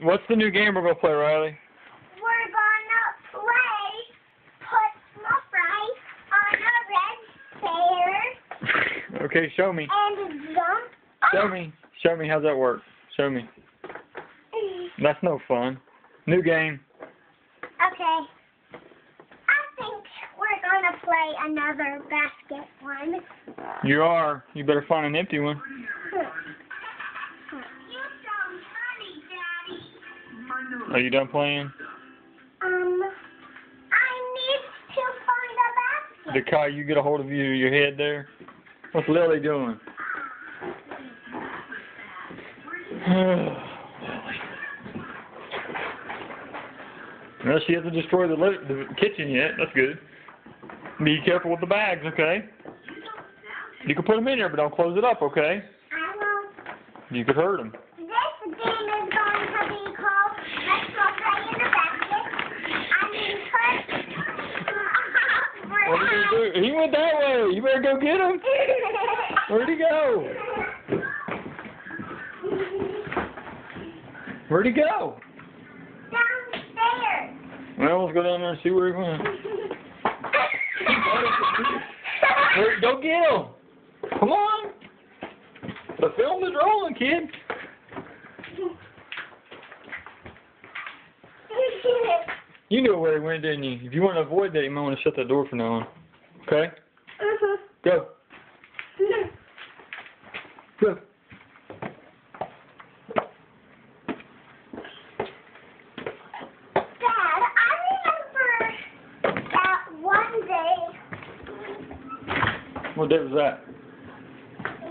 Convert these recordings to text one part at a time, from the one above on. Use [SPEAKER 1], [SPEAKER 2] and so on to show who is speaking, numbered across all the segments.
[SPEAKER 1] What's the new game we're gonna play, Riley?
[SPEAKER 2] We're gonna play put small fry on a red chair
[SPEAKER 1] Okay, show me.
[SPEAKER 2] and jump up.
[SPEAKER 1] Show me. Show me. How's that work? Show me. That's no fun. New game.
[SPEAKER 2] Okay. I think we're gonna play another basket one.
[SPEAKER 1] You are. You better find an empty one. Are you done playing?
[SPEAKER 2] I need to find a basket.
[SPEAKER 1] Did Kai, you get a hold of your head there? What's Lily doing? Well, she hasn't destroyed the kitchen yet. That's good. Be careful with the bags, okay? You can put them in there, but don't close it up, okay?
[SPEAKER 2] I won't.
[SPEAKER 1] You could hurt them.
[SPEAKER 2] This game is going to be called Let's Go Play in the Basket. I mean,
[SPEAKER 1] What are you gonna do? He went that way. You better go get him. Where'd he go? Where'd he go?
[SPEAKER 2] Downstairs.
[SPEAKER 1] Well, let's go down there and see where he went. Go get him. Come on. The film is rolling, kid. You knew where he went, didn't you? If you want to avoid that, you might want to shut that door for now on. Okay? Go. Go.
[SPEAKER 2] Dad, I remember that one day
[SPEAKER 1] What day was that?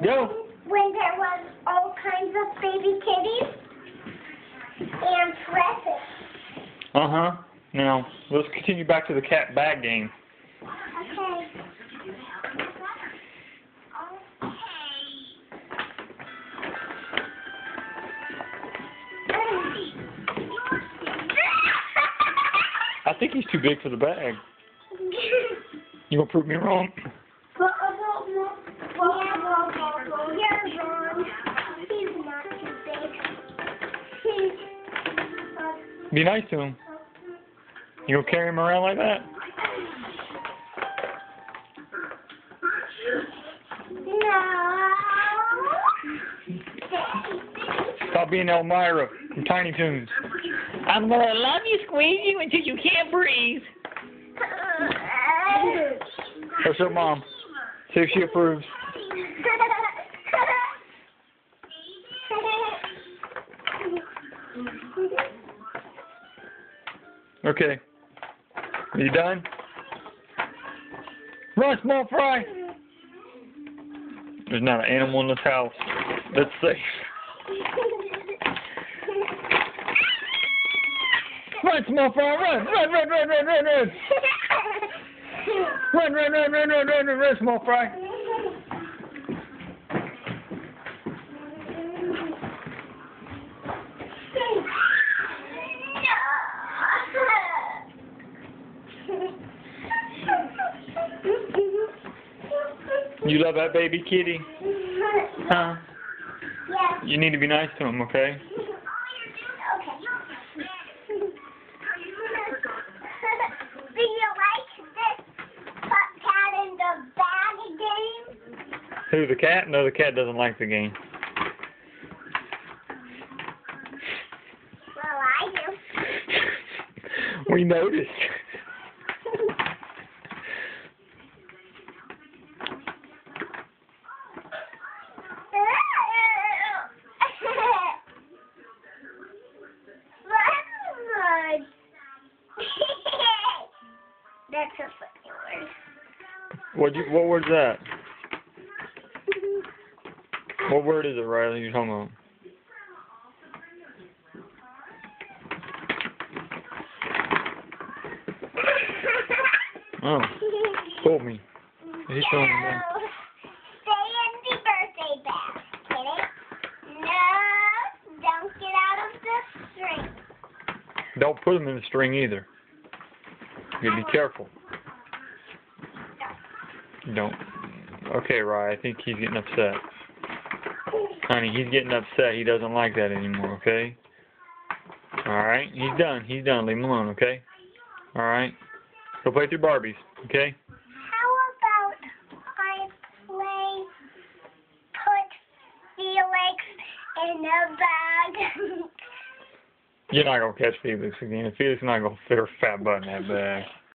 [SPEAKER 1] Go.
[SPEAKER 2] when there was all kinds of baby kitties and dresses.
[SPEAKER 1] Uh-huh. Now, let's continue back to the cat bag game.
[SPEAKER 2] Okay.
[SPEAKER 1] I think he's too big for the bag. You gonna prove me wrong?
[SPEAKER 2] You're wrong. He's not too big.
[SPEAKER 1] Be nice to him. You gonna carry him around like that?
[SPEAKER 2] No.
[SPEAKER 1] Stop being Elmira from Tiny Toons.
[SPEAKER 3] I'm gonna love you, squeeze you until you can't breathe.
[SPEAKER 1] Go show Mom. See if she approves. Okay. Are you done? Run, small fry! There's not an animal in this house that's safe. Run, small fry, run! Run, run, run, run, run, run! Run, run, run, run, run, run, run, run, small fry! You love that baby kitty? Huh?
[SPEAKER 2] Yes.
[SPEAKER 1] You need to be nice to him, okay?
[SPEAKER 2] Okay. Do you like this put cat in the bag game?
[SPEAKER 1] Who, the cat? No, the cat doesn't like the game.
[SPEAKER 2] Well, I do.
[SPEAKER 1] We noticed.
[SPEAKER 2] That's a funny word.
[SPEAKER 1] What word's that? What word is it, Riley, you're talking about? Oh, told me. He's showing me that.
[SPEAKER 2] Stay in the birthday basket. No, don't get out of the string.
[SPEAKER 1] Don't put him in the string either. You gotta be careful. Don't. Okay, Rye, I think he's getting upset. Honey, he's getting upset. He doesn't like that anymore, okay? Alright, he's done. He's done. Leave him alone, okay? Alright. Go play with your Barbies, okay?
[SPEAKER 2] How about I play put Felix in a bag?
[SPEAKER 1] You're not going to catch Felix again. Felix is not going to fit her fat butt in that bag.